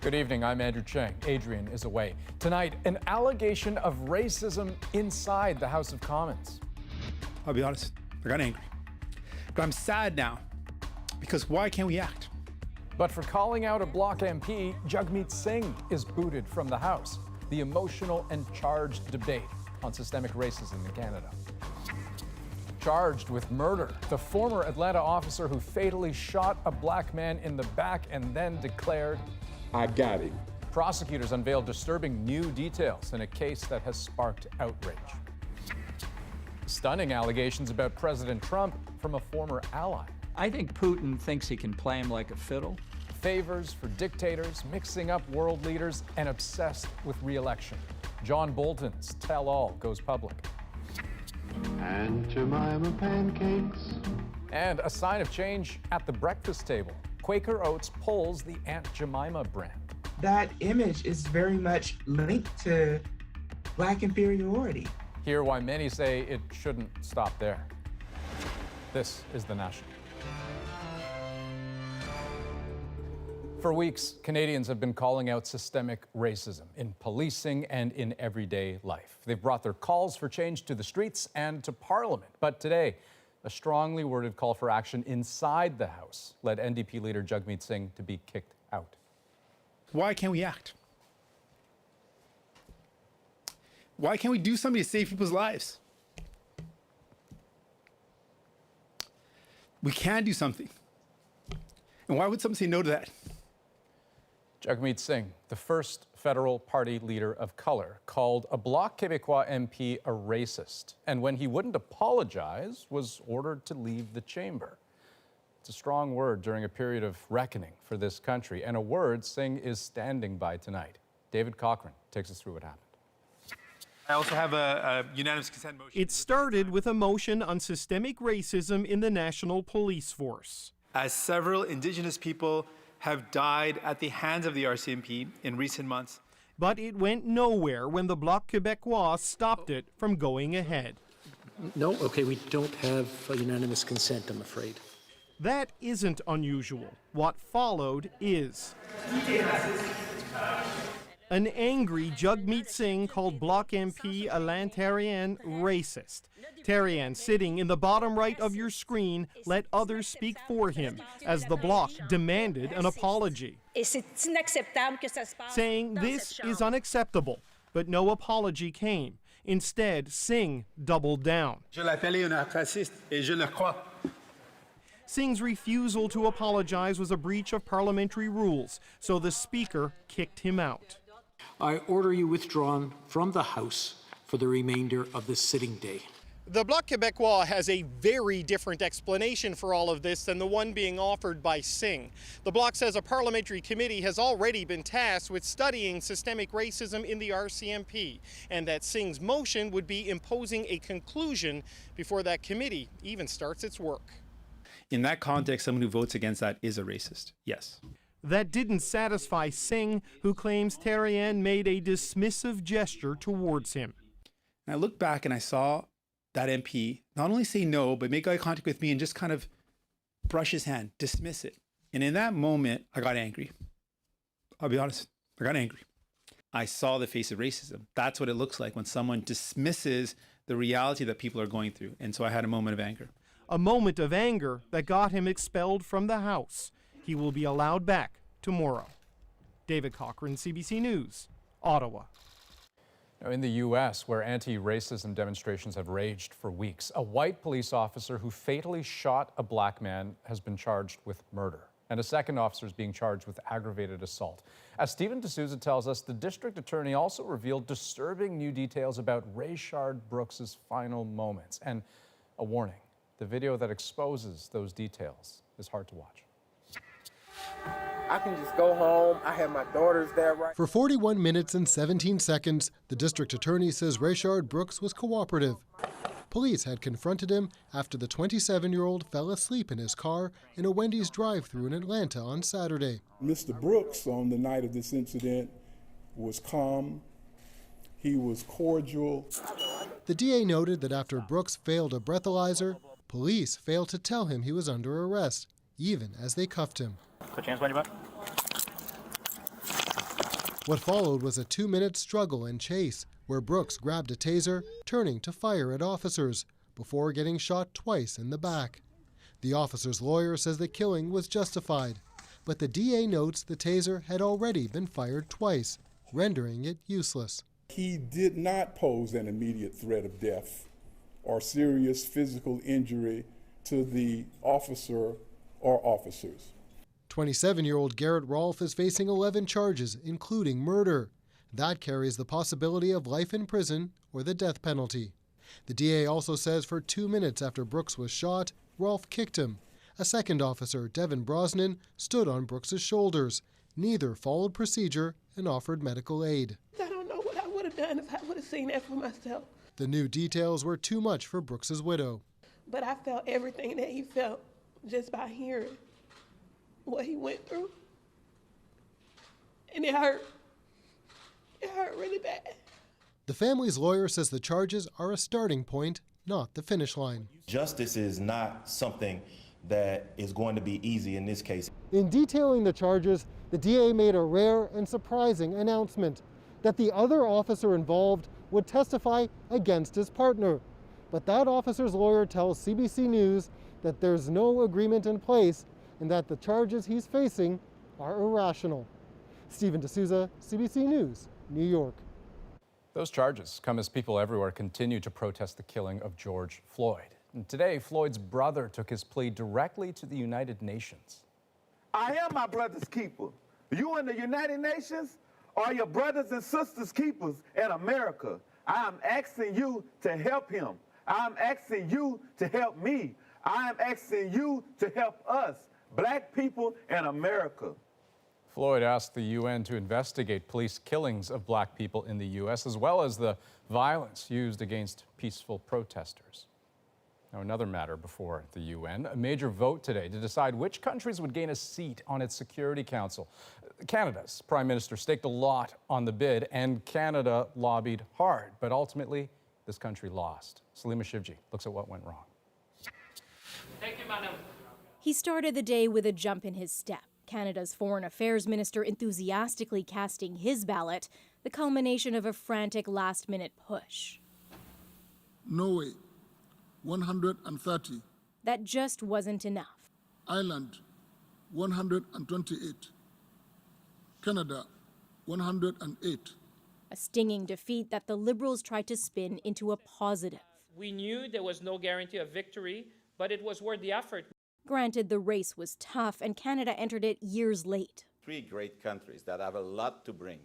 Good evening, I'm Andrew Chang. Adrian is away. Tonight, an allegation of racism inside the House of Commons. I'll be honest, I got angry. But I'm sad now, because why can't we act? But for calling out a Bloc MP, Jagmeet Singh is booted from the House. The emotional and charged debate on systemic racism in Canada. Charged with murder, the former Atlanta officer who fatally shot a black man in the back and then declared, "I got him." Prosecutors unveiled disturbing new details in a case that has sparked outrage. Stunning allegations about President Trump from a former ally. I think Putin thinks he can play him like a fiddle. Favors for dictators, mixing up world leaders, and obsessed with re-election. John Bolton's tell-all goes public. And Jemima pancakes. And a sign of change at the breakfast table. Quaker Oats pulls the Aunt Jemima brand. That image is very much linked to Black inferiority. Hear why many say it shouldn't stop there. This is The National. For weeks, Canadians have been calling out systemic racism in policing and in everyday life. They've brought their calls for change to the streets and to Parliament. But today, a strongly worded call for action inside the House led NDP leader Jagmeet Singh to be kicked out. Why can't we act? Why can't we do something to save people's lives? We can do something. And why would someone say no to that? Jagmeet Singh, the first federal party leader of color, called a Bloc Québécois MP a racist, and when he wouldn't apologize, was ordered to leave the chamber. It's a strong word during a period of reckoning for this country, and a word Singh is standing by tonight. David Cochran takes us through what happened. I also have a unanimous consent motion. It started with a motion on systemic racism in the National Police Force. As several Indigenous people have died at the hands of the RCMP in recent months. But it went nowhere when the Bloc Québécois stopped it from going ahead. No, okay, we don't have a unanimous consent, I'm afraid. That isn't unusual. What followed is. An angry Jagmeet Singh called Bloc MP Alain Therrien racist. Therrien, sitting in the bottom right of your screen, let others speak for him as the Bloc demanded an apology, saying this is unacceptable, but no apology came. Instead, Singh doubled down. Je l'appelais un raciste et je le crois. Singh's refusal to apologize was a breach of parliamentary rules, so the Speaker kicked him out. I order you withdrawn from the House for the remainder of the sitting day. The Bloc Québécois has a very different explanation for all of this than the one being offered by Singh. The Bloc says a parliamentary committee has already been tasked with studying systemic racism in the RCMP, and that Singh's motion would be imposing a conclusion before that committee even starts its work. In that context, someone who votes against that is a racist, yes. That didn't satisfy Singh, who claims Therrien made a dismissive gesture towards him. And I looked back and I saw that MP not only say no, but make eye contact with me and just kind of brush his hand, dismiss it. And in that moment, I got angry. I'll be honest, I got angry. I saw the face of racism. That's what it looks like when someone dismisses the reality that people are going through. And so I had a moment of anger. A moment of anger that got him expelled from the House. He will be allowed back tomorrow. David Cochran, CBC News, Ottawa. Now, in the U.S., where anti-racism demonstrations have raged for weeks, a white police officer who fatally shot a black man has been charged with murder, and a second officer is being charged with aggravated assault. As Stephen D'Souza tells us, the district attorney also revealed disturbing new details about Rayshard Brooks' final moments, and a warning: the video that exposes those details is hard to watch. I can just go home. I have my daughters there right. For 41 minutes and 17 seconds, the district attorney says Rayshard Brooks was cooperative. Police had confronted him after the 27-year-old fell asleep in his car in a Wendy's drive-thru in Atlanta on Saturday. Mr. Brooks, on the night of this incident, was calm. He was cordial. The DA noted that after Brooks failed a breathalyzer, police failed to tell him he was under arrest, even as they cuffed him. Put your hands behind your back. What followed was a 2-minute struggle and chase, where Brooks grabbed a taser, turning to fire at officers, before getting shot twice in the back. The officer's lawyer says the killing was justified, but the DA notes the taser had already been fired twice, rendering it useless. He did not pose an immediate threat of death or serious physical injury to the officer or officers. 27-year-old Garrett Rolfe is facing 11 charges, including murder. That carries the possibility of life in prison or the death penalty. The DA also says for 2 minutes after Brooks was shot, Rolfe kicked him. A second officer, Devin Brosnan, stood on Brooks's shoulders. Neither followed procedure and offered medical aid. I don't know what I would have done if I would have seen that for myself. The new details were too much for Brooks's widow. But I felt everything that he felt just by hearing what he went through. And it hurt. It hurt really bad. The family's lawyer says the charges are a starting point, not the finish line. Justice is not something that is going to be easy in this case. In detailing the charges, the DA made a rare and surprising announcement that the other officer involved would testify against his partner. But that officer's lawyer tells CBC News that there's no agreement in place and that the charges he's facing are irrational. Stephen D'Souza, CBC News, New York. Those charges come as people everywhere continue to protest the killing of George Floyd. And today, Floyd's brother took his plea directly to the United Nations. I am my brother's keeper. You in the United Nations are your brothers and sisters keepers in America. I am asking you to help him. I am asking you to help me. I am asking you to help us, black people in America. Floyd asked the UN to investigate police killings of black people in the U.S., as well as the violence used against peaceful protesters. Now, another matter before the UN, a major vote today to decide which countries would gain a seat on its Security Council. Canada's Prime Minister staked a lot on the bid, and Canada lobbied hard, but ultimately, this country lost. Salima Shivji looks at what went wrong. Thank you, madam. He started the day with a jump in his step. Canada's Foreign Affairs Minister enthusiastically casting his ballot, the culmination of a frantic last-minute push. Norway, 130. That just wasn't enough. Ireland, 128. Canada, 108. A stinging defeat that the Liberals tried to spin into a positive. We knew there was no guarantee of victory, but it was worth the effort. Granted, the race was tough, and Canada entered it years late. 3 great countries that have a lot to bring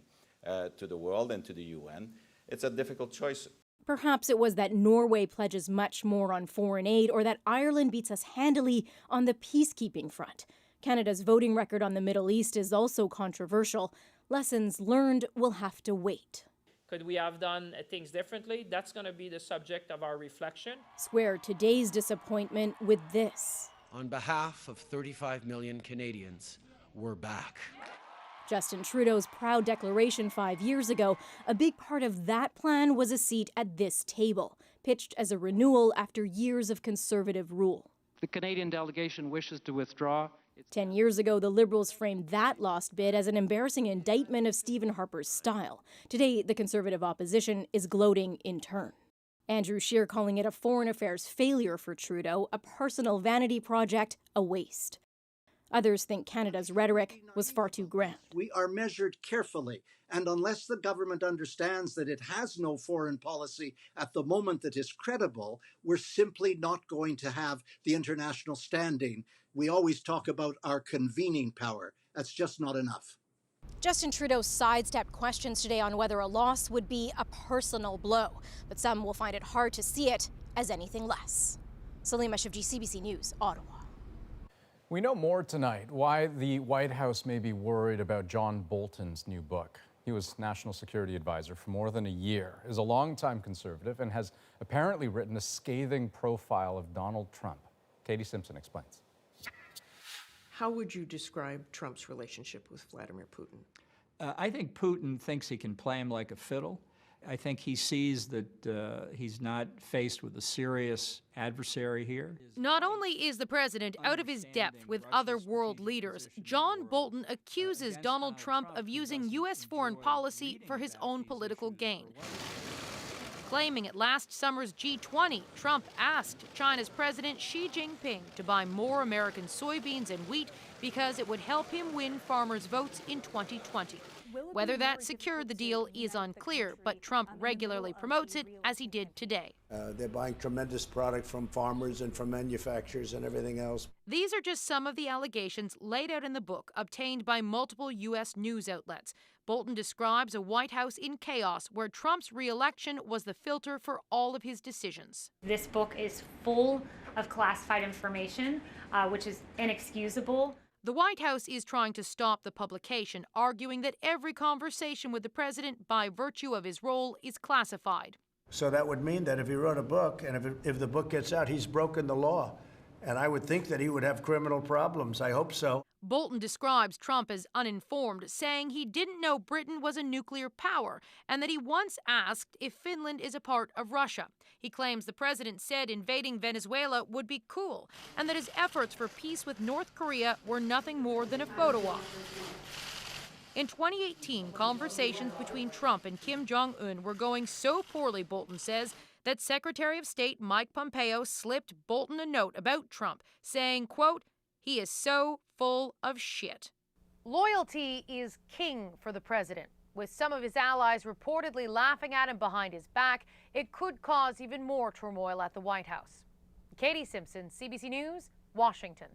to the world and to the UN. It's a difficult choice. Perhaps it was that Norway pledges much more on foreign aid, or that Ireland beats us handily on the peacekeeping front. Canada's voting record on the Middle East is also controversial. Lessons learned will have to wait. Could we have done things differently? That's going to be the subject of our reflection. Square today's disappointment with this. On behalf of 35 million Canadians, we're back. Justin Trudeau's proud declaration 5 years ago, a big part of that plan was a seat at this table, pitched as a renewal after years of Conservative rule. The Canadian delegation wishes to withdraw. 10 years ago, the Liberals framed that lost bid as an embarrassing indictment of Stephen Harper's style. Today, the Conservative opposition is gloating in turn. Andrew Scheer calling it a foreign affairs failure for Trudeau, a personal vanity project, a waste. Others think Canada's rhetoric was far too grand. We are measured carefully, and unless the government understands that it has no foreign policy at the moment that is credible, we're simply not going to have the international standing. We always talk about our convening power. That's just not enough. Justin Trudeau sidestepped questions today on whether a loss would be a personal blow, but some will find it hard to see it as anything less. Salima Shivji, CBC News, Ottawa. We know more tonight why the White House may be worried about John Bolton's new book. He was National Security Advisor for more than a year, is a longtime conservative, and has apparently written a scathing profile of Donald Trump. Katie Simpson explains. How would you describe Trump's relationship with Vladimir Putin? I think Putin thinks he can play him like a fiddle. I think he sees that he's not faced with a serious adversary here. Not only is the president out of his depth with other world leaders, John Bolton accuses Donald Trump of using U.S. foreign policy for his own political gain. Claiming at last summer's G20, Trump asked China's President Xi Jinping to buy more American soybeans and wheat because it would help him win farmers' votes in 2020. Whether that secured the deal is unclear, but Trump regularly promotes it, as he did today. They're buying tremendous product from farmers and from manufacturers and everything else. These are just some of the allegations laid out in the book, obtained by multiple U.S. news outlets. Bolton describes a White House in chaos, where Trump's re-election was the filter for all of his decisions. This book is full of classified information, which is inexcusable. The White House is trying to stop the publication, arguing that every conversation with the president, by virtue of his role, is classified. So that would mean that if he wrote a book, and if the book gets out, he's broken the law. And I would think that he would have criminal problems. I hope so. Bolton describes Trump as uninformed, saying he didn't know Britain was a nuclear power and that he once asked if Finland is a part of Russia. He claims the president said invading Venezuela would be cool and that his efforts for peace with North Korea were nothing more than a photo op. In 2018, conversations between Trump and Kim Jong-un were going so poorly, Bolton says, that Secretary of State Mike Pompeo slipped Bolton a note about Trump, saying, quote, "He is so full of shit." Loyalty is king for the president. With some of his allies reportedly laughing at him behind his back, it could cause even more turmoil at the White House. Katie Simpson, CBC News, Washington.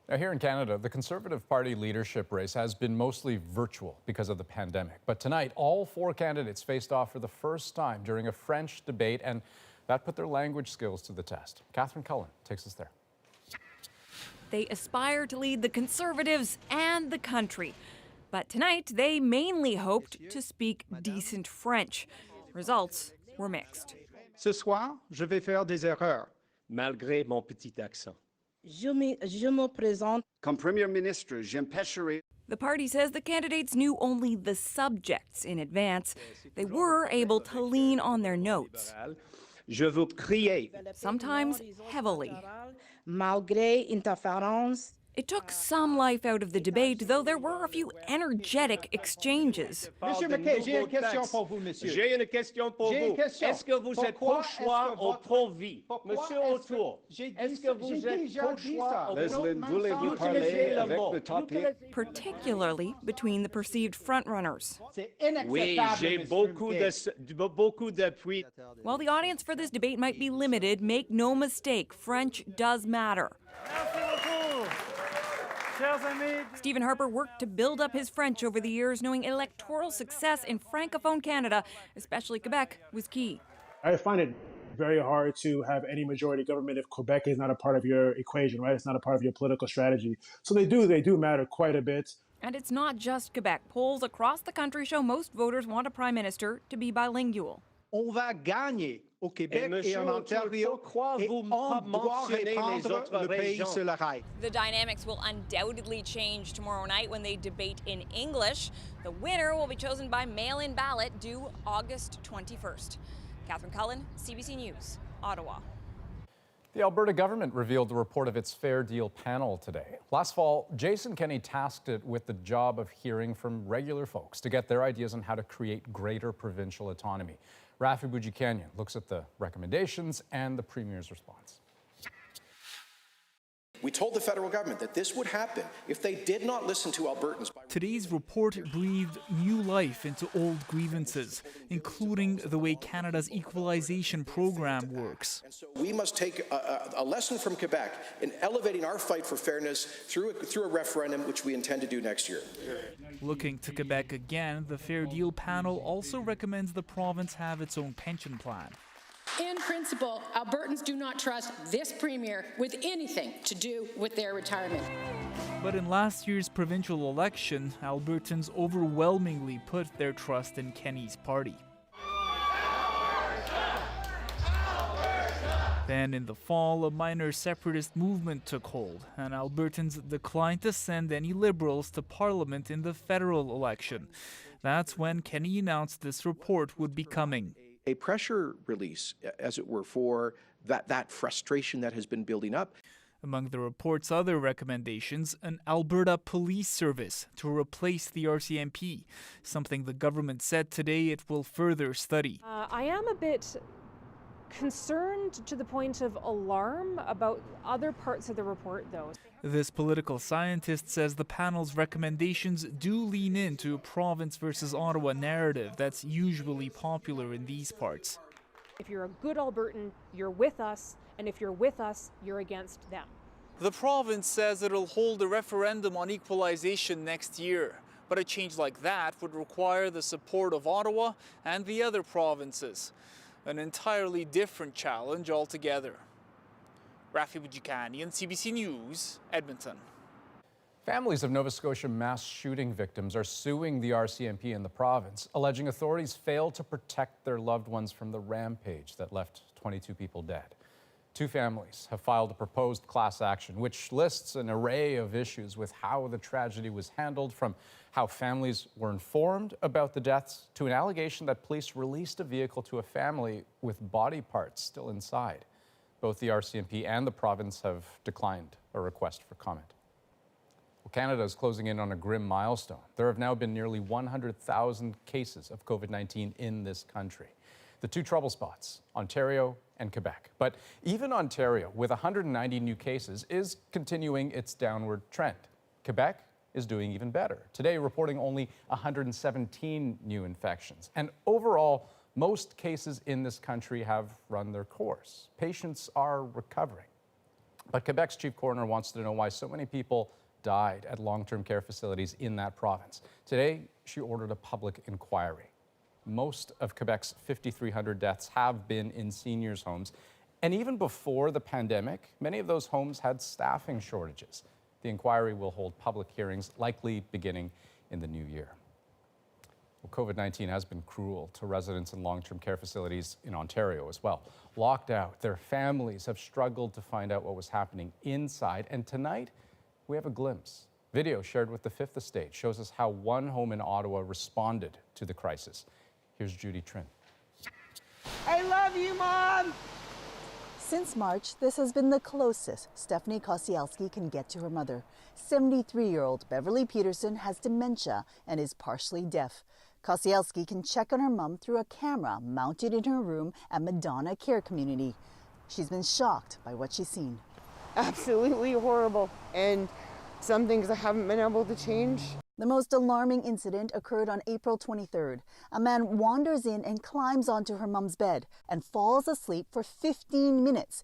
Now, here in Canada, the Conservative Party leadership race has been mostly virtual because of the pandemic. But tonight, all four candidates faced off for the first time during a French debate, and that put their language skills to the test. Catherine Cullen takes us there. They aspire to lead the Conservatives and the country. But tonight, they mainly hoped to speak decent French. Results were mixed. Ce soir, je vais faire des erreurs, malgré mon petit accent. Je me présente. Comme Premier Ministre, j'empêcherai. The party says the candidates knew only the subjects in advance. They were able to lean on their notes. Je veux crier. Sometimes heavily. Malgré interférence. It took some life out of the debate, though there were a few energetic exchanges. Monsieur McKay, j'ai une question pour vous, monsieur. J'ai une question pour vous. Est-ce que vous êtes pro-choix ou pro-vie? Monsieur Autour, est-ce que vous êtes pro-choix ou pro-vie? Particularly between the perceived frontrunners. Oui, j'ai beaucoup d'appui. While the audience for this debate might be limited, make no mistake, French does matter. Stephen Harper worked to build up his French over the years, knowing electoral success in Francophone Canada, especially Quebec, was key. I find it very hard to have any majority government if Quebec is not a part of your equation, right? It's not a part of your political strategy. So they do matter quite a bit. And it's not just Quebec. Polls across the country show most voters want a prime minister to be bilingual. On va gagner au Québec et en Ontario, et on doit reprendre le pays sur la rail. The dynamics will undoubtedly change tomorrow night when they debate in English. The winner will be chosen by mail-in ballot due August 21st. Catherine Cullen, CBC News, Ottawa. The Alberta government revealed the report of its Fair Deal panel today. Last fall, Jason Kenney tasked it with the job of hearing from regular folks to get their ideas on how to create greater provincial autonomy. Rafi Boudjikanian looks at the recommendations and the Premier's response. We told the federal government that this would happen if they did not listen to Albertans. Today's report breathed new life into old grievances, including the way Canada's equalization program works. And so we must take a lesson from Quebec in elevating our fight for fairness through a referendum, which we intend to do next year. Looking to Quebec again, the Fair Deal panel also recommends the province have its own pension plan. In principle, Albertans do not trust this Premier with anything to do with their retirement. But in last year's provincial election, Albertans overwhelmingly put their trust in Kenney's party. Then in the fall, a minor separatist movement took hold, and Albertans declined to send any Liberals to Parliament in the federal election. That's when Kenney announced this report would be coming. A pressure release, as it were, for that frustration that has been building up. Among the report's other recommendations, an Alberta police service to replace the RCMP, something the government said today it will further study. I am a bit concerned to the point of alarm about other parts of the report, though. This political scientist says the panel's recommendations do lean into a province versus Ottawa narrative that's usually popular in these parts. If you're a good Albertan, you're with us, and if you're with us, you're against them. The province says it'll hold a referendum on equalization next year, but a change like that would require the support of Ottawa and the other provinces. An entirely different challenge altogether. Rafi Bujikanian, CBC News, Edmonton. Families of Nova Scotia mass shooting victims are suing the RCMP in the province, alleging authorities failed to protect their loved ones from the rampage that left 22 people dead. Two families have filed a proposed class action, which lists an array of issues with how the tragedy was handled, from how families were informed about the deaths to an allegation that police released a vehicle to a family with body parts still inside. Both the RCMP and the province have declined a request for comment. Well, Canada is closing in on a grim milestone. There have now been nearly 100,000 cases of COVID-19 in this country. The two trouble spots, Ontario and Quebec. But even Ontario, with 190 new cases, is continuing its downward trend. Quebec is doing even better, today reporting only 117 new infections. And overall, most cases in this country have run their course. Patients are recovering. But Quebec's chief coroner wants to know why so many people died at long-term care facilities in that province. Today, she ordered a public inquiry. Most of Quebec's 5,300 deaths have been in seniors' homes. And even before the pandemic, many of those homes had staffing shortages. The inquiry will hold public hearings, likely beginning in the new year. Well, COVID-19 has been cruel to residents in long-term care facilities in Ontario as well. Locked out, their families have struggled to find out what was happening inside. And tonight, we have a glimpse. Video shared with the Fifth Estate shows us how one home in Ottawa responded to the crisis. Here's Judy Trin. I love you, Mom! Since March, this has been the closest Stephanie Kosielski can get to her mother. 73-year-old Beverly Peterson has dementia and is partially deaf. Kosielski can check on her mom through a camera mounted in her room at Madonna Care Community. She's been shocked by what she's seen. Absolutely horrible, and some things I haven't been able to change. The most alarming incident occurred on April 23rd. A man wanders in and climbs onto her mom's bed and falls asleep for 15 minutes.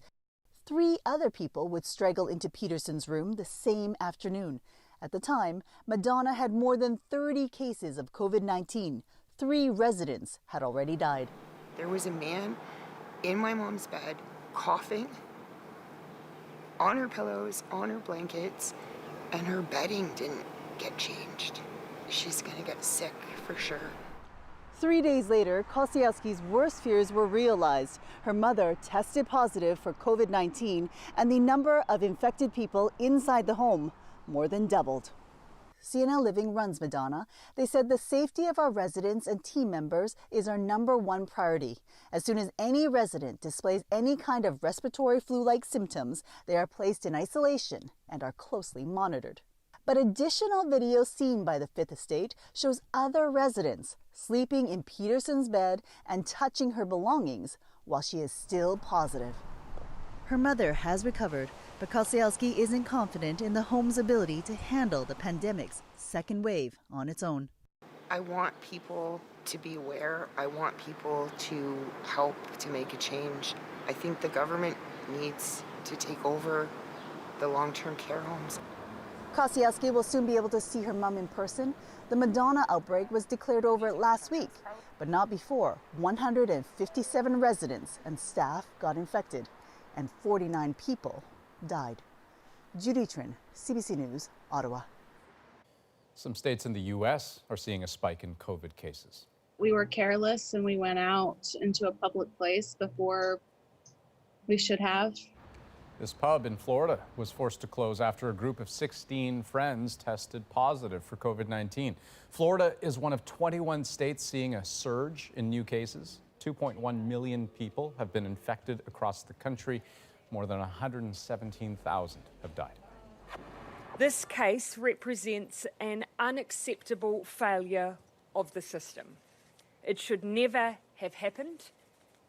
3 other people would straggle into Peterson's room the same afternoon. At the time, Madonna had more than 30 cases of COVID-19. 3 residents had already died. There was a man in my mom's bed coughing on her pillows, on her blankets, and her bedding didn't get changed. She's gonna get sick for sure. 3 days later, Kosielski's worst fears were realized. Her mother tested positive for COVID-19, and the number of infected people inside the home more than doubled. CNL Living runs Madonna. They said the safety of our residents and team members is our #1 priority. As soon as any resident displays any kind of respiratory flu-like symptoms, they are placed in isolation and are closely monitored. But additional video seen by the Fifth Estate shows other residents sleeping in Peterson's bed and touching her belongings while she is still positive. Her mother has recovered, but Kosielski isn't confident in the home's ability to handle the pandemic's second wave on its own. I want people to be aware. I want people to help to make a change. I think the government needs to take over the long-term care homes. Kosielski will soon be able to see her mom in person. The Madonna outbreak was declared over last week, but not before 157 residents and staff got infected and 49 people died. Judy Trin, CBC News, Ottawa. Some states in the U.S. are seeing a spike in COVID cases. We were careless and we went out into a public place before we should have. This pub in Florida was forced to close after a group of 16 friends tested positive for COVID-19. Florida is one of 21 states seeing a surge in new cases. 2.1 million people have been infected across the country. More than 117,000 have died. This case represents an unacceptable failure of the system. It should never have happened,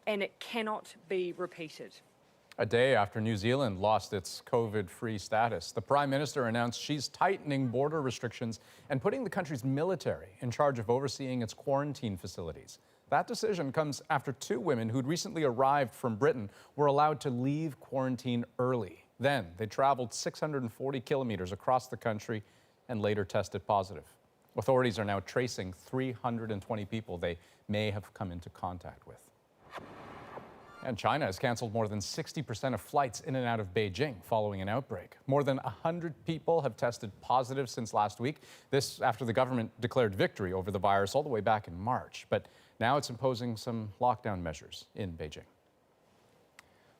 and it cannot be repeated. A day after New Zealand lost its COVID-free status, the Prime Minister announced she's tightening border restrictions and putting the country's military in charge of overseeing its quarantine facilities. That decision comes after 2 women who'd recently arrived from Britain were allowed to leave quarantine early. Then they traveled 640 kilometers across the country and later tested positive. Authorities are now tracing 320 people they may have come into contact with. And China has canceled more than 60% of flights in and out of Beijing following an outbreak. More than 100 people have tested positive since last week. This after the government declared victory over the virus all the way back in March. But now it's imposing some lockdown measures in Beijing.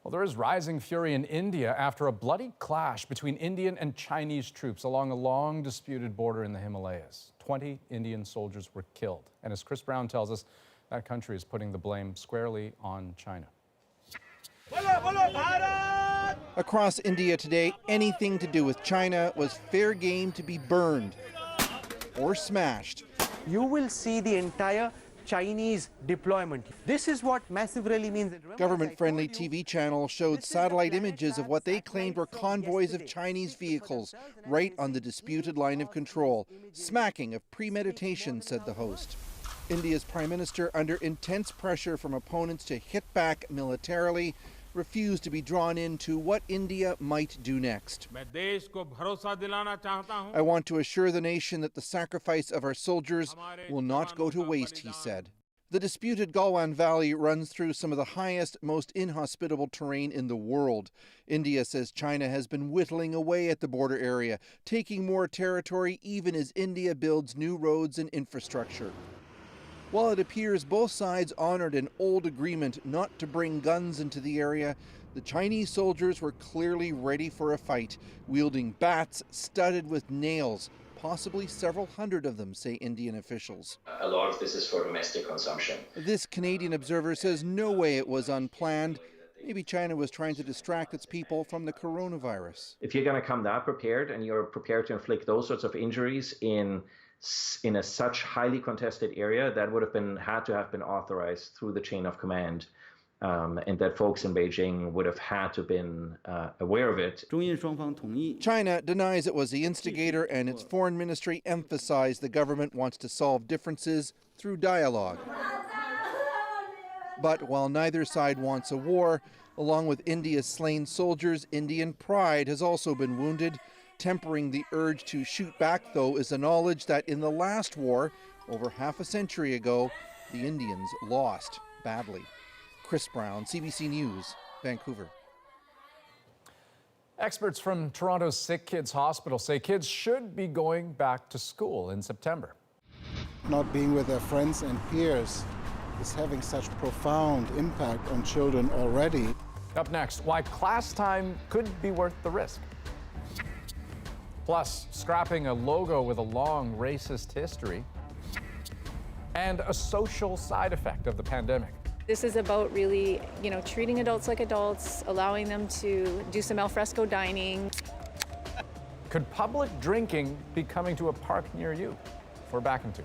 Well, there is rising fury in India after a bloody clash between Indian and Chinese troops along a long disputed border in the Himalayas. 20 Indian soldiers were killed. And as Chris Brown tells us, that country is putting the blame squarely on China. Across India today, anything to do with China was fair game to be burned or smashed. You will see the entire Chinese deployment. This is what massive really means. Government-friendly TV channel showed satellite images of what they claimed were convoys of Chinese vehicles right on the disputed line of control. Smacking of premeditation, said the host. India's Prime Minister, under intense pressure from opponents to hit back militarily, refused to be drawn into what India might do next. I want to assure the nation that the sacrifice of our soldiers will not go to waste, he said. The disputed Galwan Valley runs through some of the highest, most inhospitable terrain in the world. India says China has been whittling away at the border area, taking more territory even as India builds new roads and infrastructure. While it appears both sides honored an old agreement not to bring guns into the area, the Chinese soldiers were clearly ready for a fight, wielding bats studded with nails, possibly several hundred of them, say Indian officials. A lot of this is for domestic consumption. This Canadian observer says no way it was unplanned. Maybe China was trying to distract its people from the coronavirus. If you're going to come that prepared and you're prepared to inflict those sorts of injuries in a such highly contested area, that would have had to have been authorized through the chain of command, and that folks in Beijing would have had to have been aware of it. China denies it was the instigator, and its foreign ministry emphasized the government wants to solve differences through dialogue. But while neither side wants a war, along with India's slain soldiers, Indian pride has also been wounded. Tempering the urge to shoot back, though, is the knowledge that in the last war, over half a century ago, the Indians lost badly. Chris Brown, CBC News, Vancouver. Experts from Toronto's Sick Kids Hospital say kids should be going back to school in September. Not being with their friends and peers is having such profound impact on children already. Up next, why class time could be worth the risk. Plus, scrapping a logo with a long racist history, and a social side effect of the pandemic. This is about really, treating adults like adults, allowing them to do some alfresco dining. Could public drinking be coming to a park near you? We're back in 2.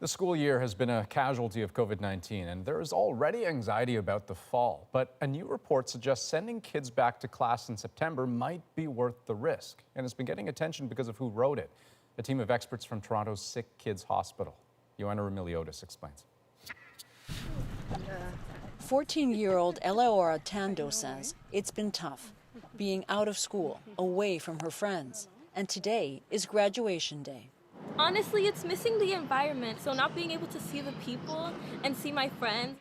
The school year has been a casualty of COVID-19, and there is already anxiety about the fall. But a new report suggests sending kids back to class in September might be worth the risk. And it's been getting attention because of who wrote it. A team of experts from Toronto's Sick Kids Hospital. Joanna Remiliotis explains. 14-year-old Eleora Tando says it's been tough, being out of school, away from her friends. And today is graduation day. Honestly, it's missing the environment, so not being able to see the people and see my friends.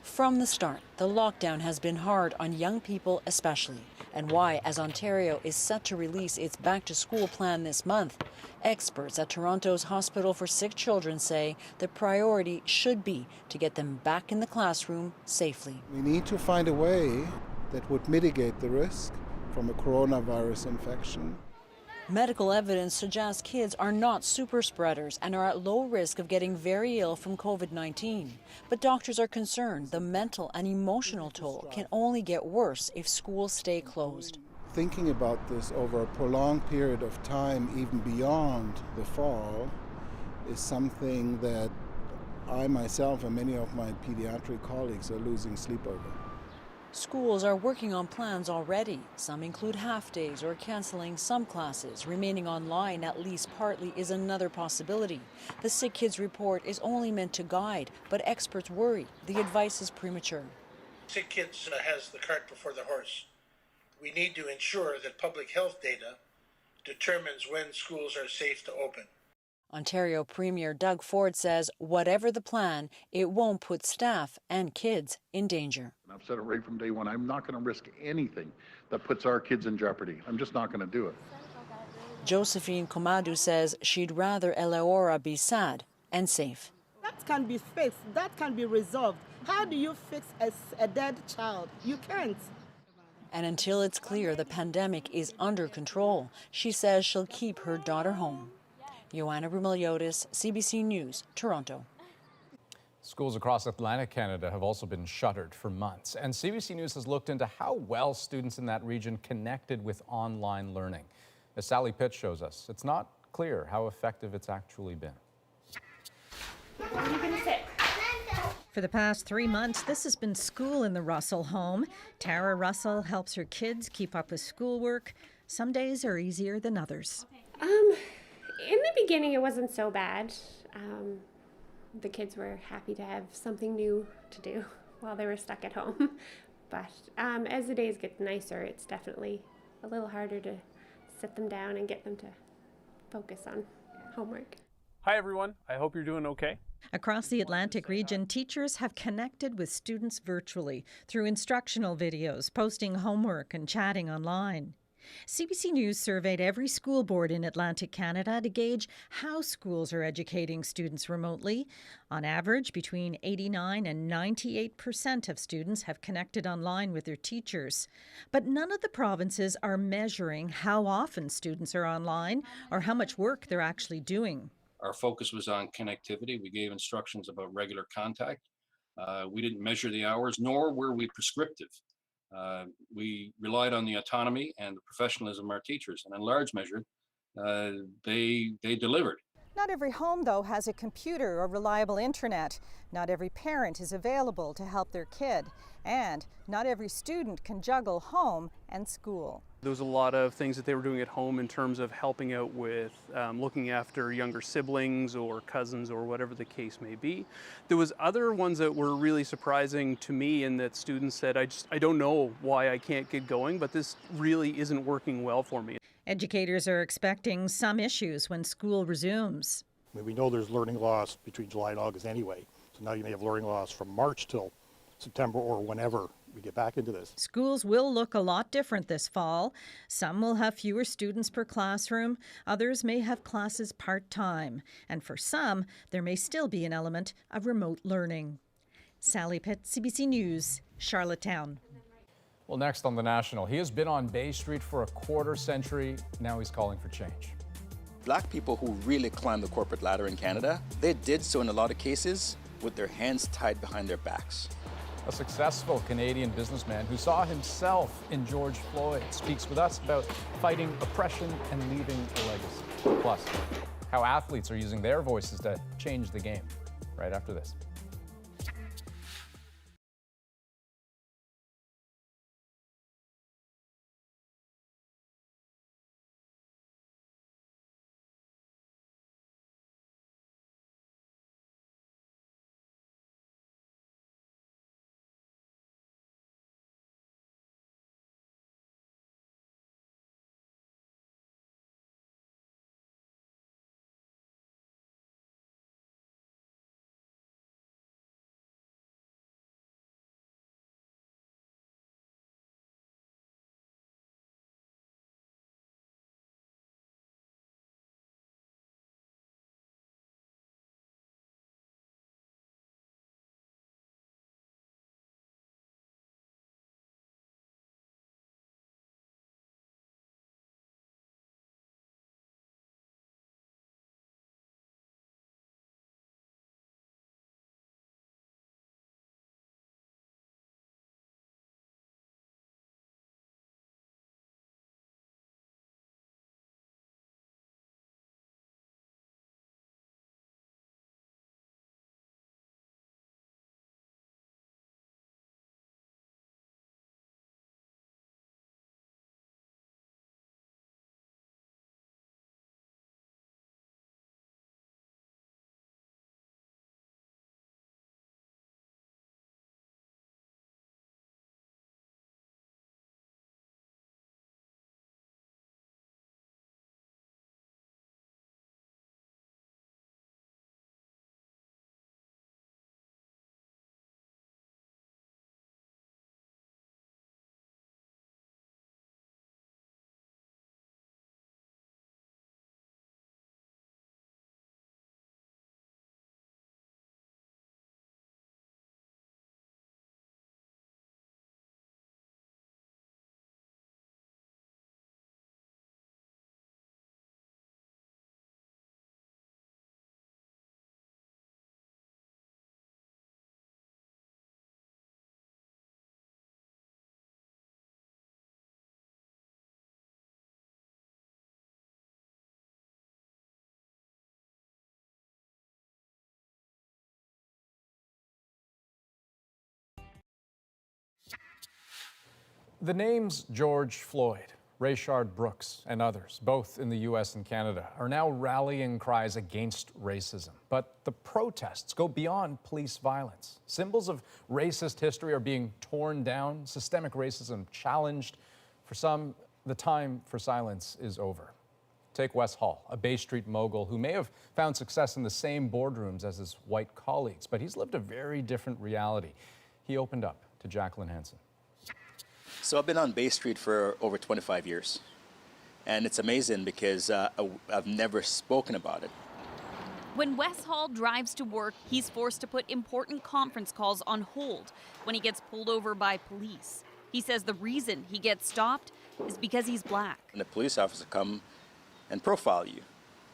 From the start, the lockdown has been hard on young people especially, and why, as Ontario is set to release its back-to-school plan this month, experts at Toronto's Hospital for Sick Children say the priority should be to get them back in the classroom safely. We need to find a way that would mitigate the risk from a coronavirus infection. Medical evidence suggests kids are not super spreaders and are at low risk of getting very ill from COVID-19. But doctors are concerned the mental and emotional toll can only get worse if schools stay closed. Thinking about this over a prolonged period of time, even beyond the fall, is something that I myself and many of my pediatric colleagues are losing sleep over. Schools are working on plans already. Some include half-days or canceling some classes. Remaining online at least partly is another possibility. The Sick Kids report is only meant to guide, but experts worry the advice is premature. Sick Kids has the cart before the horse. We need to ensure that public health data determines when schools are safe to open. Ontario Premier Doug Ford says whatever the plan, it won't put staff and kids in danger. I've said it right from day one. I'm not going to risk anything that puts our kids in jeopardy. I'm just not going to do it. Josephine Komadu says she'd rather Eleora be sad and safe. That can be fixed. That can be resolved. How do you fix a dead child? You can't. And until it's clear the pandemic is under control, she says she'll keep her daughter home. Joanna Remiliotis, CBC News, Toronto. Schools across Atlantic Canada have also been shuttered for months, and CBC News has looked into how well students in that region connected with online learning. As Sally Pitt shows us, it's not clear how effective it's actually been. Where are you going to sit? For the past 3 months, this has been school in the Russell home. Tara Russell helps her kids keep up with schoolwork. Some days are easier than others. In the beginning, it wasn't so bad. The kids were happy to have something new to do while they were stuck at home. But as the days get nicer, it's definitely a little harder to sit them down and get them to focus on homework. Hi, everyone. I hope you're doing okay. Across the Atlantic region, teachers have connected with students virtually through instructional videos, posting homework and chatting online. CBC News surveyed every school board in Atlantic Canada to gauge how schools are educating students remotely. On average, between 89% and 98% of students have connected online with their teachers. But none of the provinces are measuring how often students are online or how much work they're actually doing. Our focus was on connectivity. We gave instructions about regular contact. We didn't measure the hours, nor were we prescriptive. We relied on the autonomy and the professionalism of our teachers, and in large measure, they delivered. Not every home, though, has a computer or reliable internet. Not every parent is available to help their kid. And not every student can juggle home and school. There was a lot of things that they were doing at home in terms of helping out with looking after younger siblings or cousins or whatever the case may be. There was other ones that were really surprising to me in that students said, I don't know why I can't get going, but this really isn't working well for me. Educators are expecting some issues when school resumes. I mean, we know there's learning loss between July and August anyway, so now you may have learning loss from March till September or whenever we get back into this. Schools will look a lot different this fall. Some will have fewer students per classroom. Others may have classes part-time. And for some, there may still be an element of remote learning. Sally Pitt, CBC News, Charlottetown. Well, next on The National, he has been on Bay Street for a quarter century. Now he's calling for change. Black people who really climbed the corporate ladder in Canada, they did so in a lot of cases with their hands tied behind their backs. A successful Canadian businessman who saw himself in George Floyd speaks with us about fighting oppression and leaving a legacy. Plus, how athletes are using their voices to change the game. Right after this. The names George Floyd, Rayshard Brooks, and others, both in the U.S. and Canada, are now rallying cries against racism. But the protests go beyond police violence. Symbols of racist history are being torn down, systemic racism challenged. For some, the time for silence is over. Take Wes Hall, a Bay Street mogul who may have found success in the same boardrooms as his white colleagues, but he's lived a very different reality. He opened up to Jacqueline Hansen. So I've been on Bay Street for over 25 years. And it's amazing because I've never spoken about it. When Wes Hall drives to work, he's forced to put important conference calls on hold when he gets pulled over by police. He says the reason he gets stopped is because he's black. And the police officer come and profile you.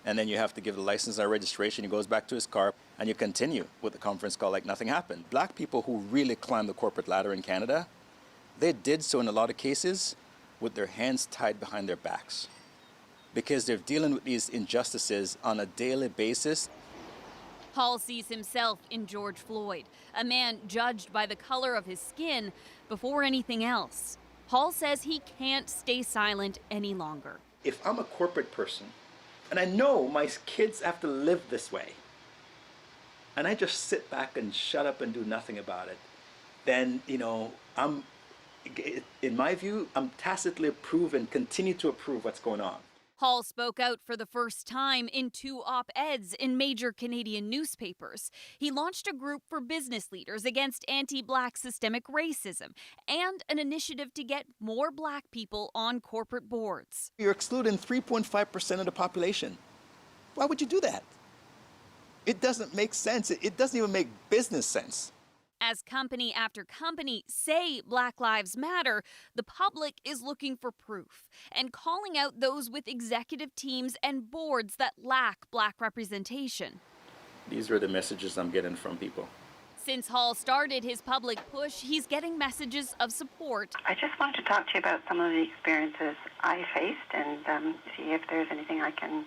And then you have to give the license and registration. He goes back to his car and you continue with the conference call like nothing happened. Black people who really climb the corporate ladder in Canada, they did so in a lot of cases with their hands tied behind their backs because they're dealing with these injustices on a daily basis. Hall sees himself in George Floyd, a man judged by the color of his skin before anything else. Hall says he can't stay silent any longer. If I'm a corporate person and I know my kids have to live this way and I just sit back and shut up and do nothing about it, then, in my view, I'm tacitly approve and continue to approve what's going on. Hall spoke out for the first time in 2 op-eds in major Canadian newspapers. He launched a group for business leaders against anti-black systemic racism and an initiative to get more black people on corporate boards. You're excluding 3.5% of the population. Why would you do that? It doesn't make sense. It doesn't even make business sense. As company after company say Black Lives Matter, the public is looking for proof and calling out those with executive teams and boards that lack black representation. These are the messages I'm getting from people. Since Hall started his public push, he's getting messages of support. I just wanted to talk to you about some of the experiences I faced and see if there's anything I can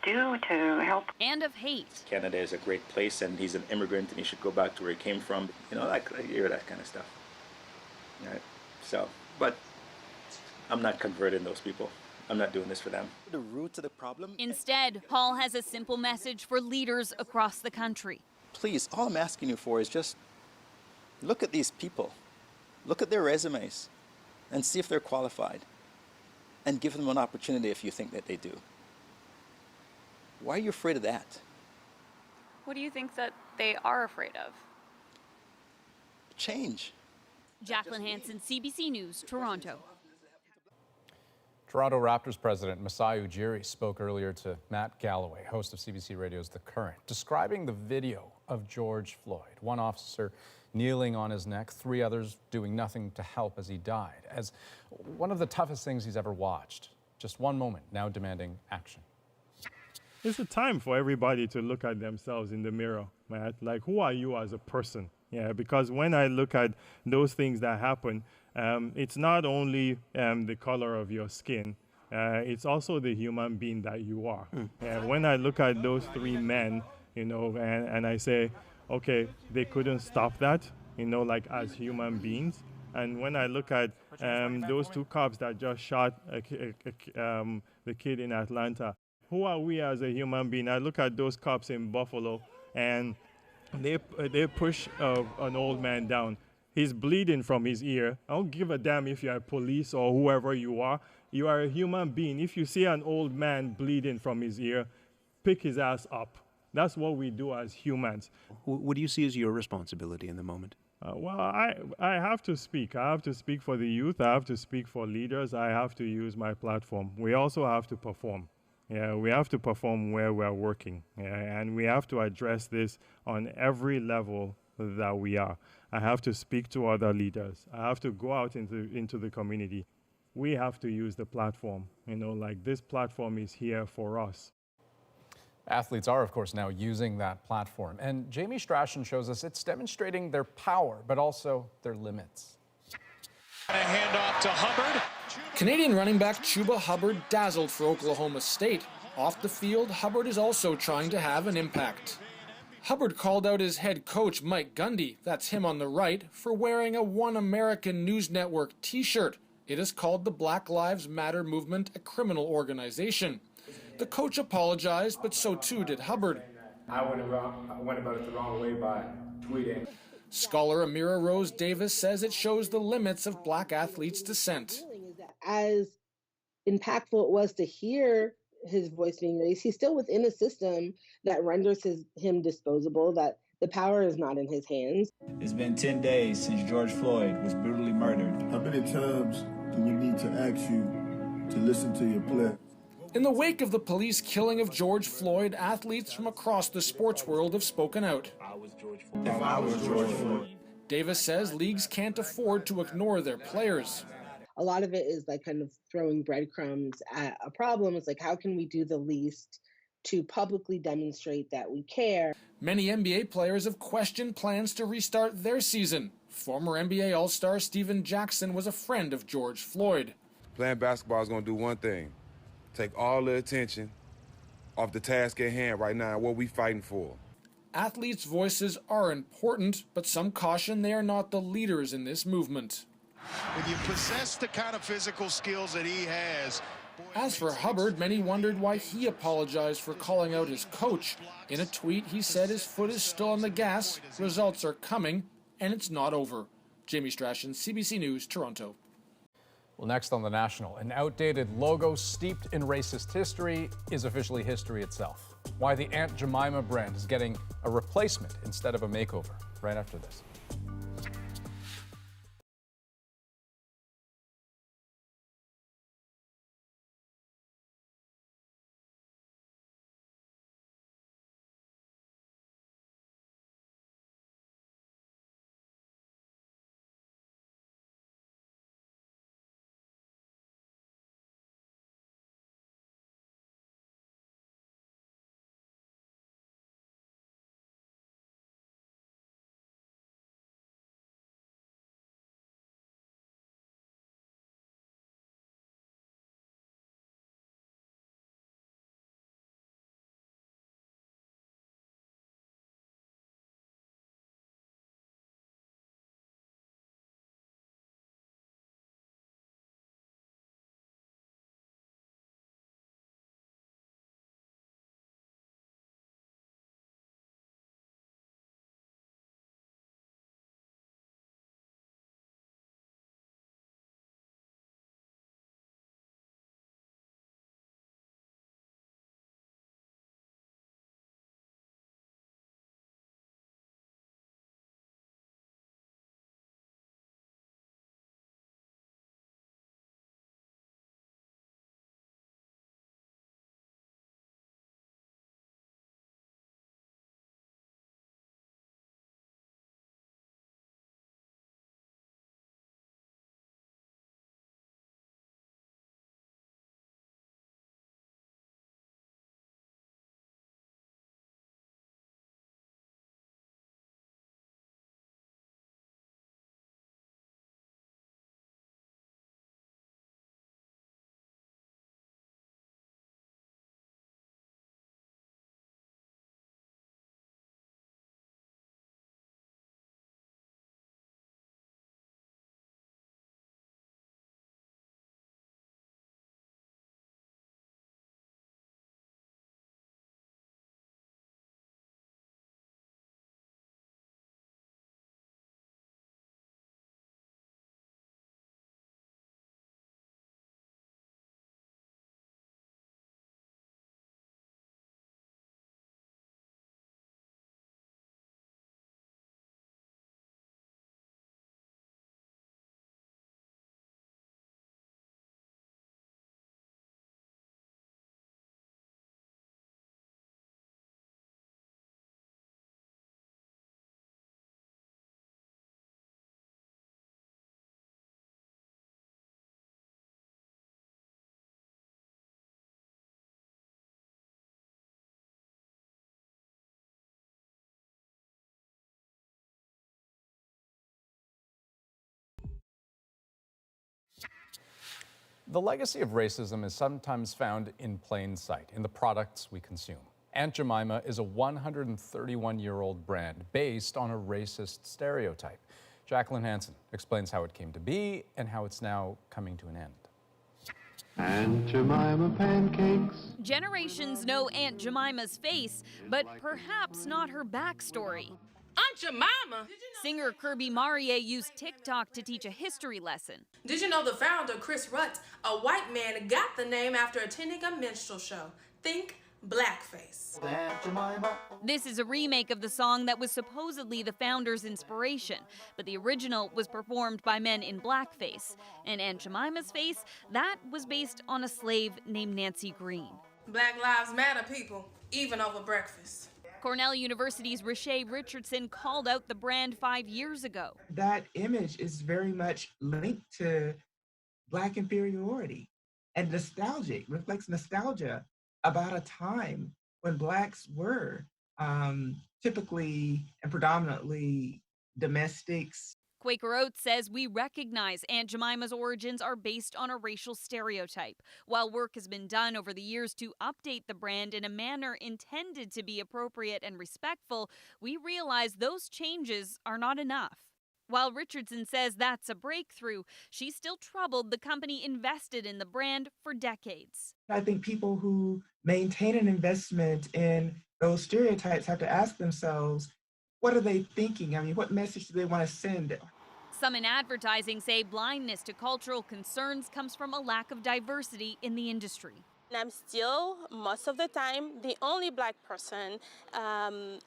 do to help? And of hate. Canada is a great place and he's an immigrant and he should go back to where he came from. You know, like, you hear that kind of stuff. Right? So, but I'm not converting those people. I'm not doing this for them. The root to the problem? Instead, Hall has a simple message for leaders across the country. Please, all I'm asking you for is just look at these people. Look at their resumes and see if they're qualified. And give them an opportunity if you think that they do. Why are you afraid of that? What do you think that they are afraid of? Change. Jacqueline Hansen, CBC News, Toronto. Toronto Raptors president Masai Ujiri spoke earlier to Matt Galloway, host of CBC Radio's The Current, describing the video of George Floyd. One officer kneeling on his neck, 3 others doing nothing to help as he died, as one of the toughest things he's ever watched. Just one moment, now demanding action. It's a time for everybody to look at themselves in the mirror, Matt. Like, who are you as a person? Yeah, because when I look at those things that happen, it's not only the color of your skin, it's also the human being that you are. When I look at those 3 men, you know, and I say, okay, they couldn't stop that, you know, like as human beings. And when I look at those 2 cops that just shot the kid in Atlanta, who are we as a human being? I look at those cops in Buffalo, and they push an old man down. He's bleeding from his ear. I don't give a damn if you're police or whoever you are. You are a human being. If you see an old man bleeding from his ear, pick his ass up. That's what we do as humans. What do you see as your responsibility in the moment? Well, I have to speak. I have to speak for the youth. I have to speak for leaders. I have to use my platform. We also have to perform. Yeah, we have to perform where we're working. Yeah, and we have to address this on every level that we are. I have to speak to other leaders. I have to go out into the community. We have to use the platform. You know, like this platform is here for us. Athletes are, of course, now using that platform. And Jamie Strachan shows us it's demonstrating their power, but also their limits. And a handoff to Hubbard. Canadian running back Chuba Hubbard dazzled for Oklahoma State. Off the field, Hubbard is also trying to have an impact. Hubbard called out his head coach, Mike Gundy, that's him on the right, for wearing a One American News Network t-shirt. It is called the Black Lives Matter movement, a criminal organization. The coach apologized, but so too did Hubbard. I went about it the wrong way by tweeting. Scholar Amira Rose Davis says it shows the limits of black athletes' dissent. As impactful it was to hear his voice being raised, he's still within a system that renders him disposable, that the power is not in his hands. It's been 10 days since George Floyd was brutally murdered. How many times do we need to ask you to listen to your pledge? In the wake of the police killing of George Floyd, athletes from across the sports world have spoken out. If I was George Floyd. Davis says leagues can't afford to ignore their players. A lot of it is like kind of throwing breadcrumbs at a problem. It's like, how can we do the least to publicly demonstrate that we care? Many NBA players have questioned plans to restart their season. Former NBA All-Star Steven Jackson was a friend of George Floyd. Playing basketball is going to do one thing. Take all the attention off the task at hand right now, what we fighting for. Athletes' voices are important, but some caution they are not the leaders in this movement. When you possess the kind of physical skills that he has. As for Hubbard, many wondered why he apologized for calling out his coach. In a tweet, he said his foot is still on the gas, results are coming, and it's not over. Jamie Strachan, CBC News, Toronto. Well, next on The National, an outdated logo steeped in racist history is officially history itself. Why the Aunt Jemima brand is getting a replacement instead of a makeover. Right after this. The legacy of racism is sometimes found in plain sight, in the products we consume. Aunt Jemima is a 131-year-old brand based on a racist stereotype. Jacqueline Hansen explains how it came to be and how it's now coming to an end. Aunt Jemima pancakes. Generations know Aunt Jemima's face, but perhaps not her backstory. Aunt Jemima! Singer Kirby Marie used TikTok to teach a history lesson. Did you know the founder, Chris Rutt, a white man, got the name after attending a minstrel show? Think blackface. Aunt Jemima. This is a remake of the song that was supposedly the founder's inspiration, but the original was performed by men in blackface. And Aunt Jemima's face, that was based on a slave named Nancy Green. Black Lives Matter, people, even over breakfast. Cornell University's Rashay Richardson called out the brand 5 years ago. That image is very much linked to Black inferiority and nostalgic, reflects nostalgia about a time when Blacks were typically and predominantly domestics. Quaker Oats says we recognize Aunt Jemima's origins are based on a racial stereotype. While work has been done over the years to update the brand in a manner intended to be appropriate and respectful, we realize those changes are not enough. While Richardson says that's a breakthrough, she's still troubled the company invested in the brand for decades. I think people who maintain an investment in those stereotypes have to ask themselves, what are they thinking? I mean, what message do they want to send? Some in advertising say blindness to cultural concerns comes from a lack of diversity in the industry. I'm still, most of the time, the only Black person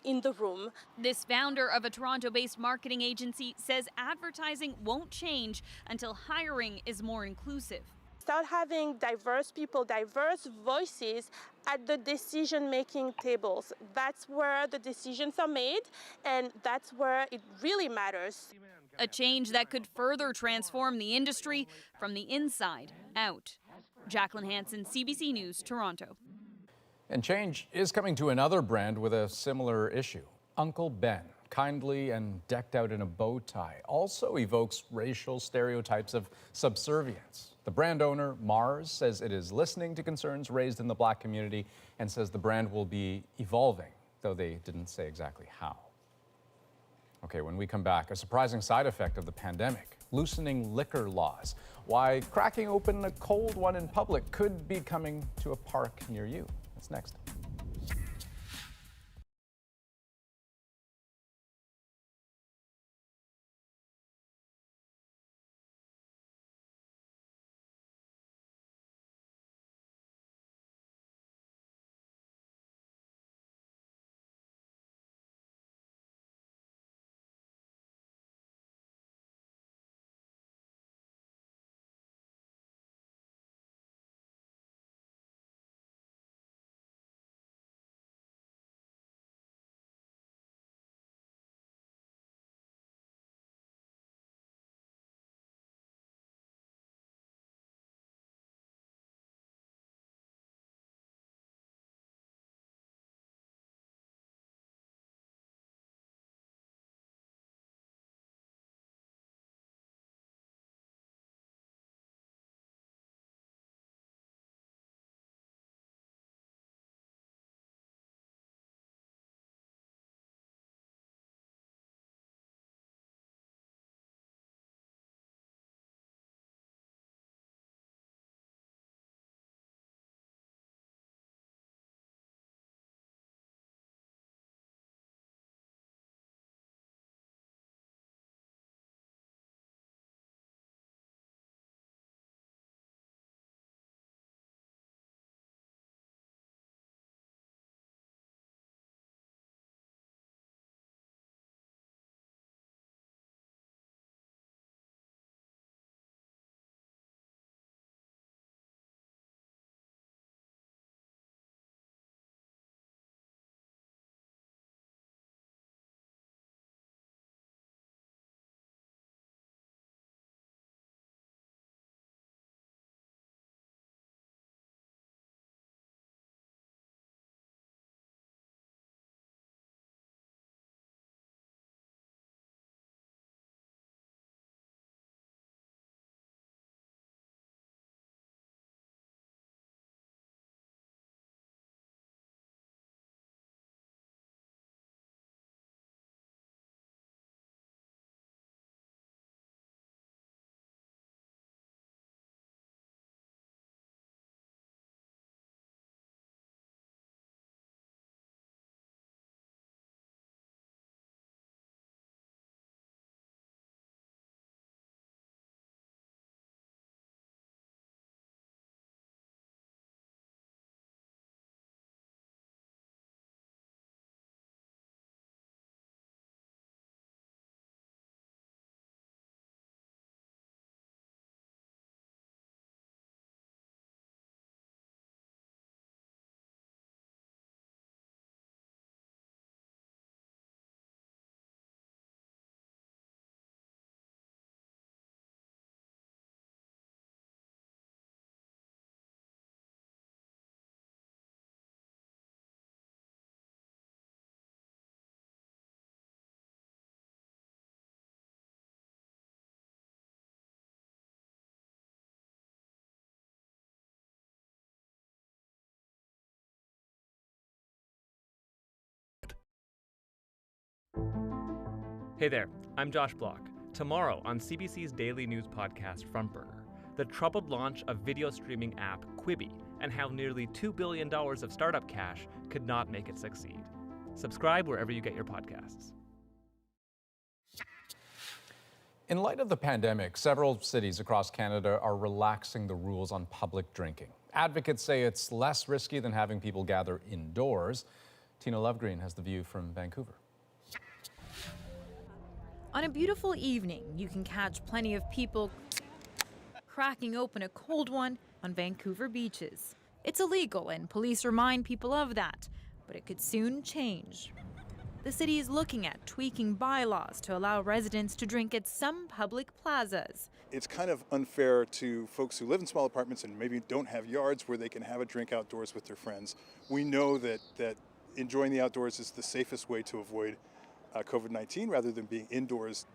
in the room. This founder of a Toronto-based marketing agency says advertising won't change until hiring is more inclusive. Start having diverse people, diverse voices at the decision-making tables. That's where the decisions are made, and that's where it really matters. A change that could further transform the industry from the inside out. Jacqueline Hansen, CBC News, Toronto. And change is coming to another brand with a similar issue. Uncle Ben, kindly and decked out in a bow tie, also evokes racial stereotypes of subservience. The brand owner, Mars, says it is listening to concerns raised in the Black community and says the brand will be evolving, though they didn't say exactly how. Okay, when we come back, a surprising side effect of the pandemic, loosening liquor laws. Why cracking open a cold one in public could be coming to a park near you. That's next. Hey there, I'm Josh Block. Tomorrow on CBC's daily news podcast Front Burner, the troubled launch of video streaming app Quibi and how nearly $2 billion of startup cash could not make it succeed. Subscribe wherever you get your podcasts. In light of the pandemic, several cities across Canada are relaxing the rules on public drinking. Advocates say it's less risky than having people gather indoors. Tina Lovegreen has the view from Vancouver. On a beautiful evening, you can catch plenty of people cracking open a cold one on Vancouver beaches. It's illegal, and police remind people of that, but it could soon change. The city is looking at tweaking bylaws to allow residents to drink at some public plazas. It's kind of unfair to folks who live in small apartments and maybe don't have yards where they can have a drink outdoors with their friends. We know that enjoying the outdoors is the safest way to avoid COVID-19 rather than being indoors.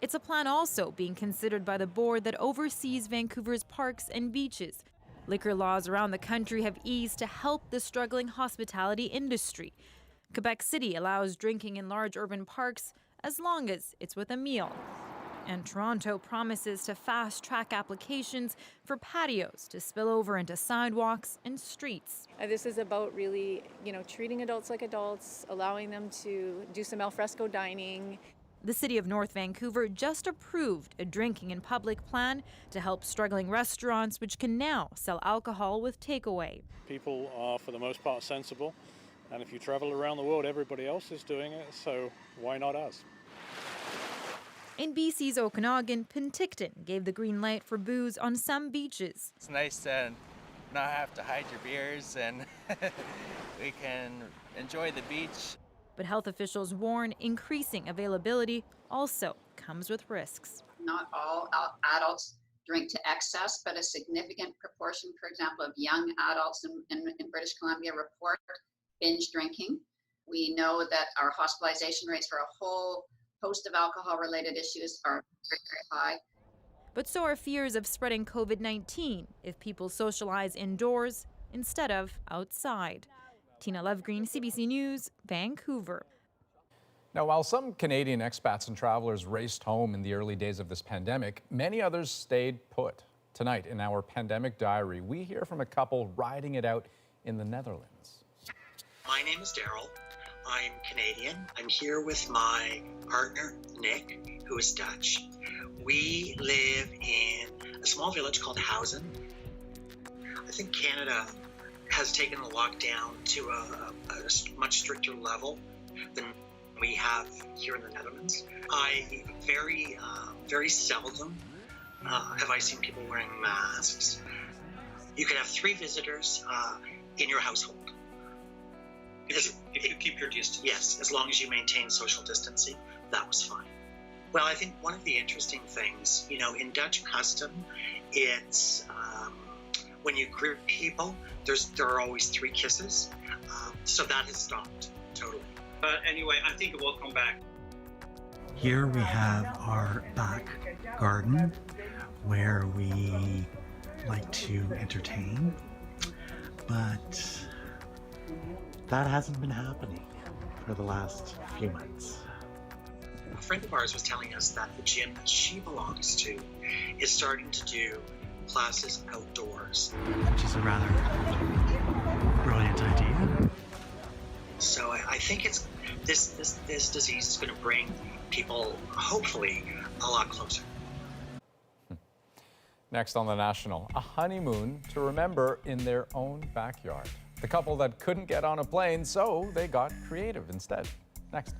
It's a plan also being considered by the board that oversees Vancouver's parks and beaches. Liquor laws around the country have eased to help the struggling hospitality industry. Quebec City allows drinking in large urban parks as long as it's with a meal. And Toronto promises to fast-track applications for patios to spill over into sidewalks and streets. This is about really, treating adults like adults, allowing them to do some al fresco dining. The city of North Vancouver just approved a drinking in public plan to help struggling restaurants, which can now sell alcohol with takeaway. People are, for the most part, sensible. And if you travel around the world, everybody else is doing it, so why not us? In BC's Okanagan, Penticton gave the green light for booze on some beaches. It's nice to not have to hide your beers and we can enjoy the beach. But health officials warn increasing availability also comes with risks. Not all adults drink to excess, but a significant proportion, for example, of young adults in British Columbia report binge drinking. We know that our hospitalization rates for a whole host of alcohol-related issues are very, very high. But so are fears of spreading COVID-19 if people socialize indoors instead of outside. Tina Lovegreen, CBC News, Vancouver. Now, while some Canadian expats and travelers raced home in the early days of this pandemic, many others stayed put. Tonight, in our pandemic diary, we hear from a couple riding it out in the Netherlands. My name is Daryl. I'm Canadian. I'm here with my partner, Nick, who is Dutch. We live in a small village called Housen. I think Canada has taken the lockdown to a much stricter level than we have here in the Netherlands. I very seldom have I seen people wearing masks. You could have 3 visitors in your household. If you keep your distance. Yes, as long as you maintain social distancing, that was fine. Well, I think one of the interesting things, in Dutch custom, it's when you greet people, there are always 3 kisses. So that has stopped totally. But anyway, I think it will come back. Here we have our back garden where we like to entertain, but that hasn't been happening for the last few months. A friend of ours was telling us that the gym that she belongs to is starting to do classes outdoors. Which is a rather brilliant idea. So I think it's this disease is going to bring people, hopefully, a lot closer. Next on The National, a honeymoon to remember in their own backyard. The couple that couldn't get on a plane, so they got creative instead. Next.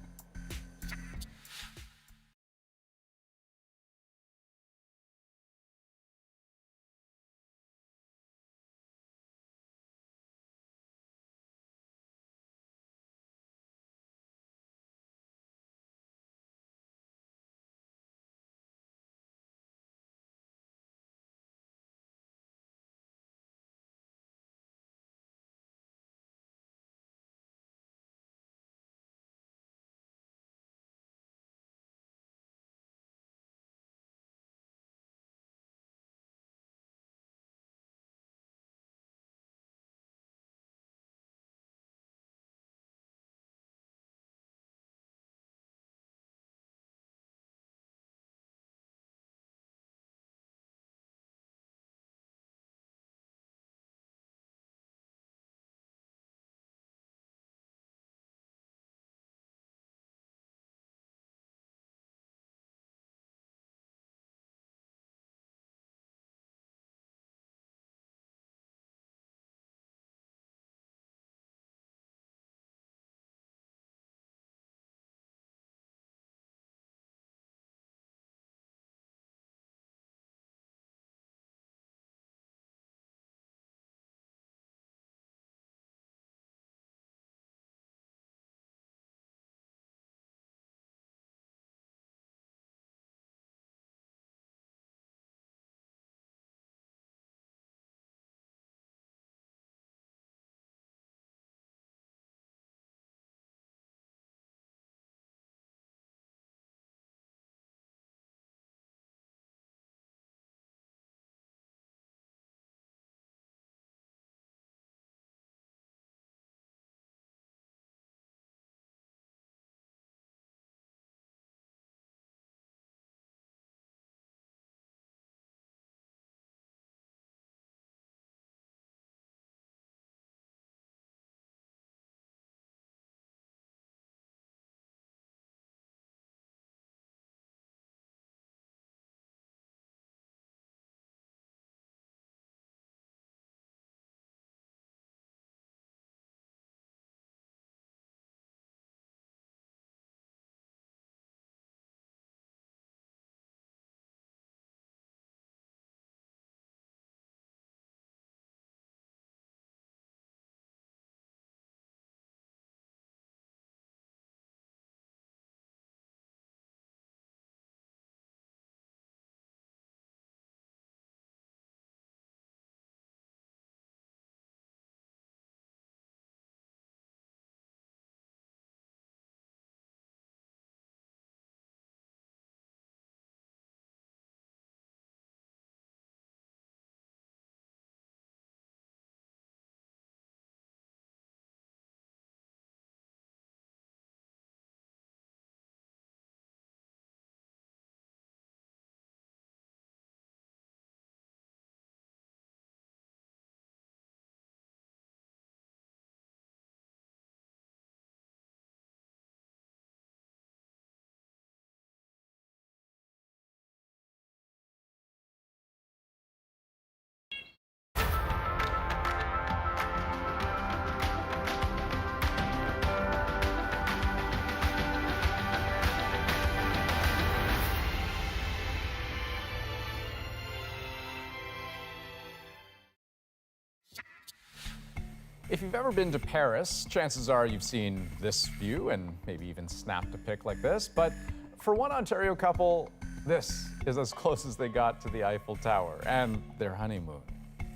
If you've ever been to Paris, chances are you've seen this view and maybe even snapped a pic like this. But for one Ontario couple, this is as close as they got to the Eiffel Tower and their honeymoon.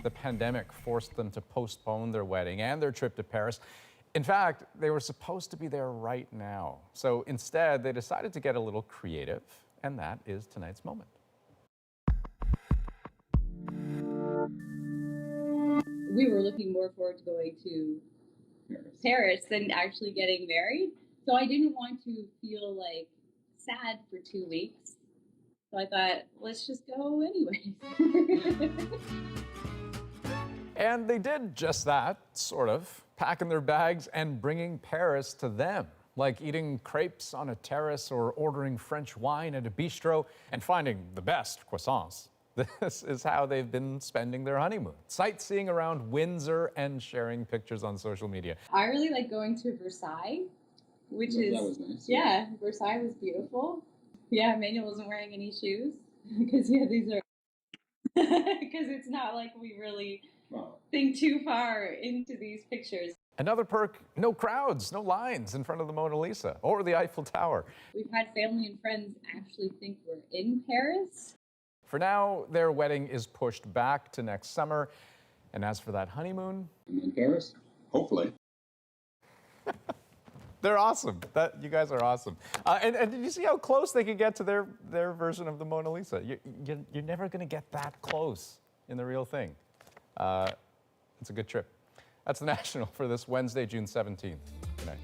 The pandemic forced them to postpone their wedding and their trip to Paris. In fact, they were supposed to be there right now. So instead, they decided to get a little creative, and that is tonight's moment. We were looking more forward to going to Paris than actually getting married. So I didn't want to feel like sad for 2 weeks. So I thought, let's just go anyways. And they did just that, sort of, packing their bags and bringing Paris to them, like eating crepes on a terrace or ordering French wine at a bistro and finding the best croissants. This is how they've been spending their honeymoon, sightseeing around Windsor and sharing pictures on social media. I really like going to Versailles, which That is, was nice. yeah, Versailles was beautiful. Yeah, Manuel wasn't wearing any shoes because, yeah, these are, because it's not like we really think too far into these pictures. Another perk, no crowds, no lines in front of the Mona Lisa or the Eiffel Tower. We've had family and friends actually think we're in Paris. For now, their wedding is pushed back to next summer. And as for that honeymoon... In Paris? Hopefully. They're awesome. You guys are awesome. And did you see how close they could get to their version of the Mona Lisa? You're never going to get that close in the real thing. It's a good trip. That's the National for this Wednesday, June 17th. Good night.